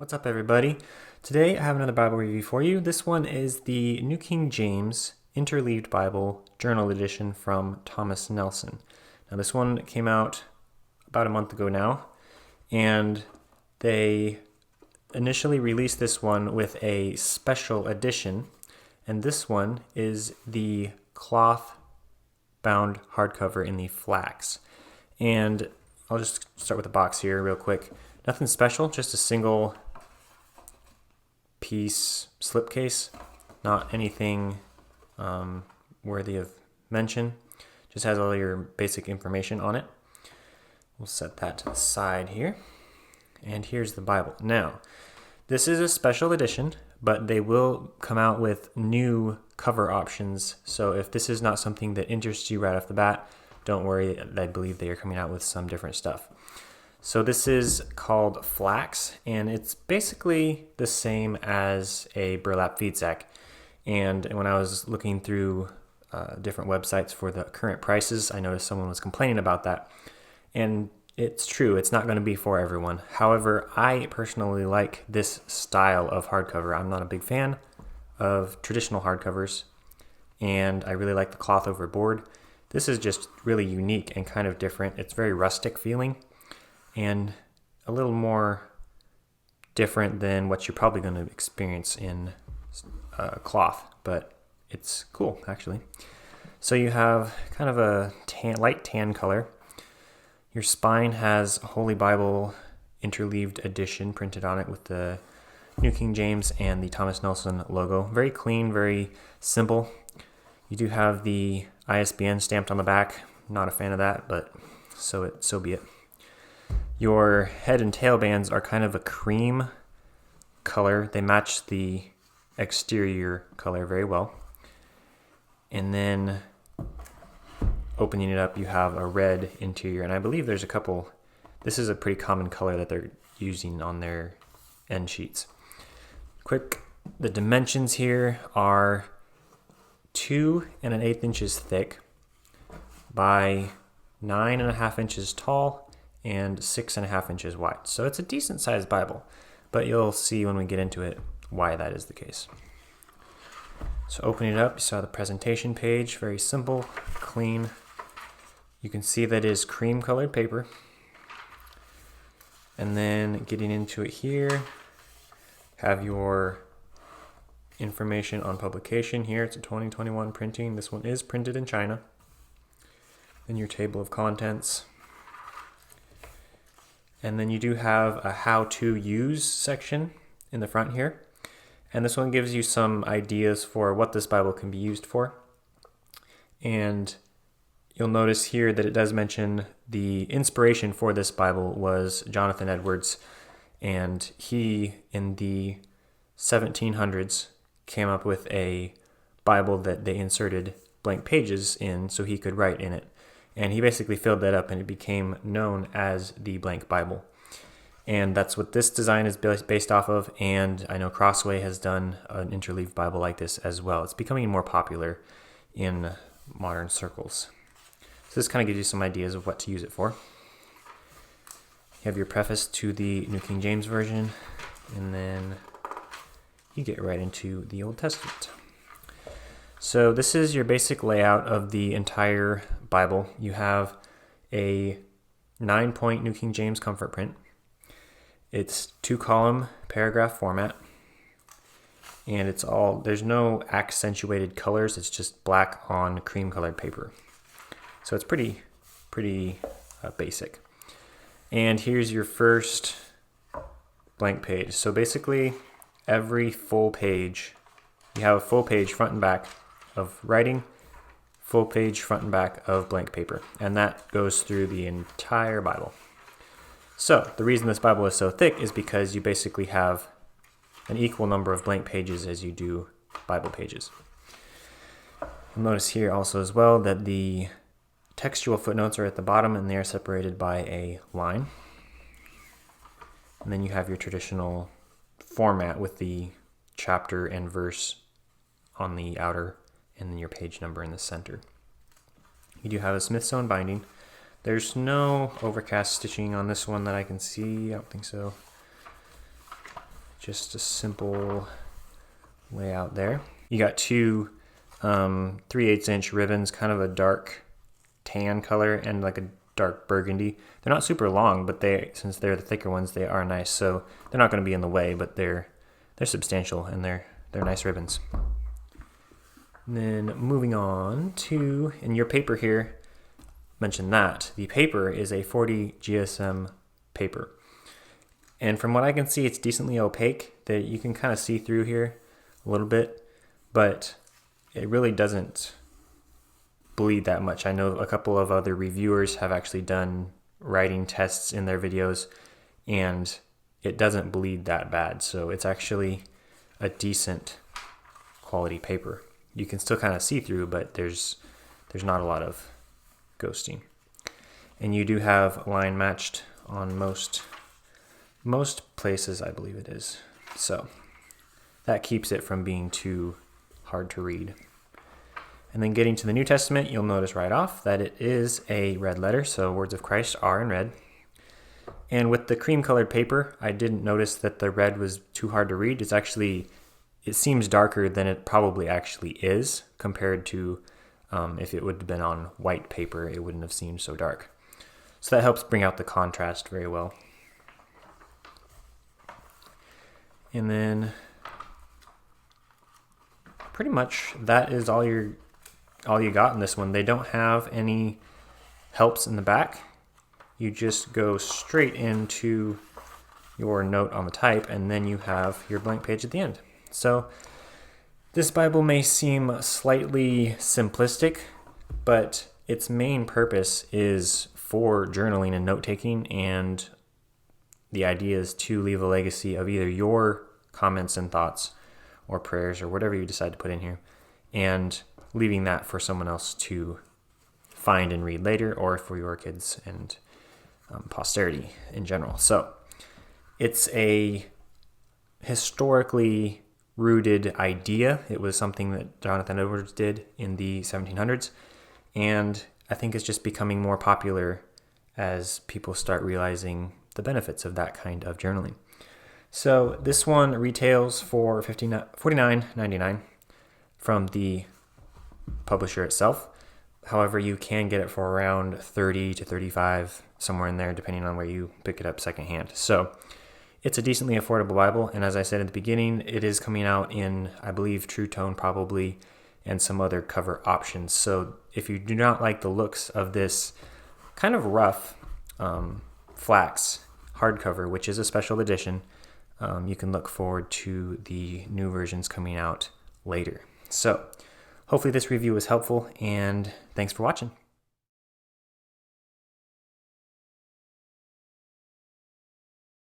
What's up, everybody? Today I have another Bible review for you. This one is the New King James Interleaved Bible Journal Edition from Thomas Nelson. Now, this one came out about a month ago now, and they initially released this one with a special edition, and this one is the cloth-bound hardcover in the Flax. And I'll just start with the box here real quick. Nothing special, just a single piece slipcase, not anything worthy of mention. Just has all your basic information on it. We'll set that to the side here. And here's the Bible. Now, this is a special edition, but they will come out with new cover options. So if this is not something that interests you right off the bat, don't worry, I believe they are coming out with some different stuff. So this is called Flax, and it's basically the same as a burlap feed sack. And when I was looking through different websites for the current prices, I noticed someone was complaining about that. And it's true, it's not going to be for everyone. However, I personally like this style of hardcover. I'm not a big fan of traditional hardcovers, and I really like the cloth over board. This is just really unique and kind of different. It's very rustic feeling and a little more different than what you're probably going to experience in cloth, but it's cool actually. So you have kind of a light tan color. Your spine has Holy Bible Interleaved edition printed on it with the New King James and the Thomas Nelson logo. Very clean, very simple. You do have the ISBN stamped on the back. Not a fan of that, but so be it. Your head and tail bands are kind of a cream color. They match the exterior color very well. And then opening it up, you have a red interior. And I believe there's a couple. This is a pretty common color that they're using on their end sheets. The dimensions here are 2 1/8 inches thick by 9.5 inches tall and 6.5 inches wide. So it's a decent sized Bible, but you'll see when we get into it why that is the case. So opening it up, you saw the presentation page, very simple, clean. You can see that it is cream colored paper. And then getting into it here, have your information on publication here. It's a 2021 printing. This one is printed in China. Then your table of contents. And then you do have a how to use section in the front here. And this one gives you some ideas for what this Bible can be used for. And you'll notice here that it does mention the inspiration for this Bible was Jonathan Edwards. And he, in the 1700s, came up with a Bible that they inserted blank pages in so he could write in it. And he basically filled that up and it became known as the blank Bible. And that's what this design is based off of. And I know Crossway has done an interleaved Bible like this as well. It's becoming more popular in modern circles. So this kind of gives you some ideas of what to use it for. You have your preface to the New King James Version, and then you get right into the Old Testament. So this is your basic layout of the entire Bible. You have a 9-point New King James comfort print. It's 2-column paragraph format. And there's no accentuated colors. It's just black on cream colored paper. So it's pretty basic. And here's your first blank page. So basically every full page, you have a full page front and back of writing, full page front and back of blank paper. And that goes through the entire Bible. So the reason this Bible is so thick is because you basically have an equal number of blank pages as you do Bible pages. You'll notice here also as well that the textual footnotes are at the bottom and they are separated by a line. And then you have your traditional format with the chapter and verse on the outer and then your page number in the center. You do have a Smithsonian binding. There's no overcast stitching on this one that I can see. I don't think so. just a simple layout there. You got two 3/8 inch ribbons, kind of a dark tan color and like a dark burgundy. They're not super long, but since they're the thicker ones, they are nice. So they're not going to be in the way, but they're substantial and they're nice ribbons. And then moving on to, and your paper here, mentioned that the paper is a 40 GSM paper. And from what I can see, it's decently opaque. That you can kind of see through here a little bit, but it really doesn't bleed that much. I know a couple of other reviewers have actually done writing tests in their videos, and it doesn't bleed that bad. So it's actually a decent quality paper. You can still kind of see through, but there's not a lot of ghosting. And you do have line matched on most places, I believe it is. So that keeps it from being too hard to read. And then getting to the New Testament, you'll notice right off that it is a red letter, so words of Christ are in red. And with the cream colored paper, I didn't notice that the red was too hard to read. It seems darker than it probably actually is compared to if it would have been on white paper, it wouldn't have seemed so dark. So that helps bring out the contrast very well. And then pretty much that is all you got in this one. They don't have any helps in the back. You just go straight into your note on the type, and then you have your blank page at the end. So this Bible may seem slightly simplistic, but its main purpose is for journaling and note-taking, and the idea is to leave a legacy of either your comments and thoughts or prayers or whatever you decide to put in here, and leaving that for someone else to find and read later, or for your kids and posterity in general. So it's a historically rooted idea. It was something that Jonathan Edwards did in the 1700s, and I think it's just becoming more popular as people start realizing the benefits of that kind of journaling. So this one retails for $49.99 from the publisher itself. However, you can get it for around $30 to $35, somewhere in there, depending on where you pick it up secondhand. So it's a decently affordable Bible, and as I said at the beginning, it is coming out in, I believe, True Tone probably, and some other cover options. So if you do not like the looks of this kind of rough Flax hardcover, which is a special edition, you can look forward to the new versions coming out later. So hopefully this review was helpful, and thanks for watching.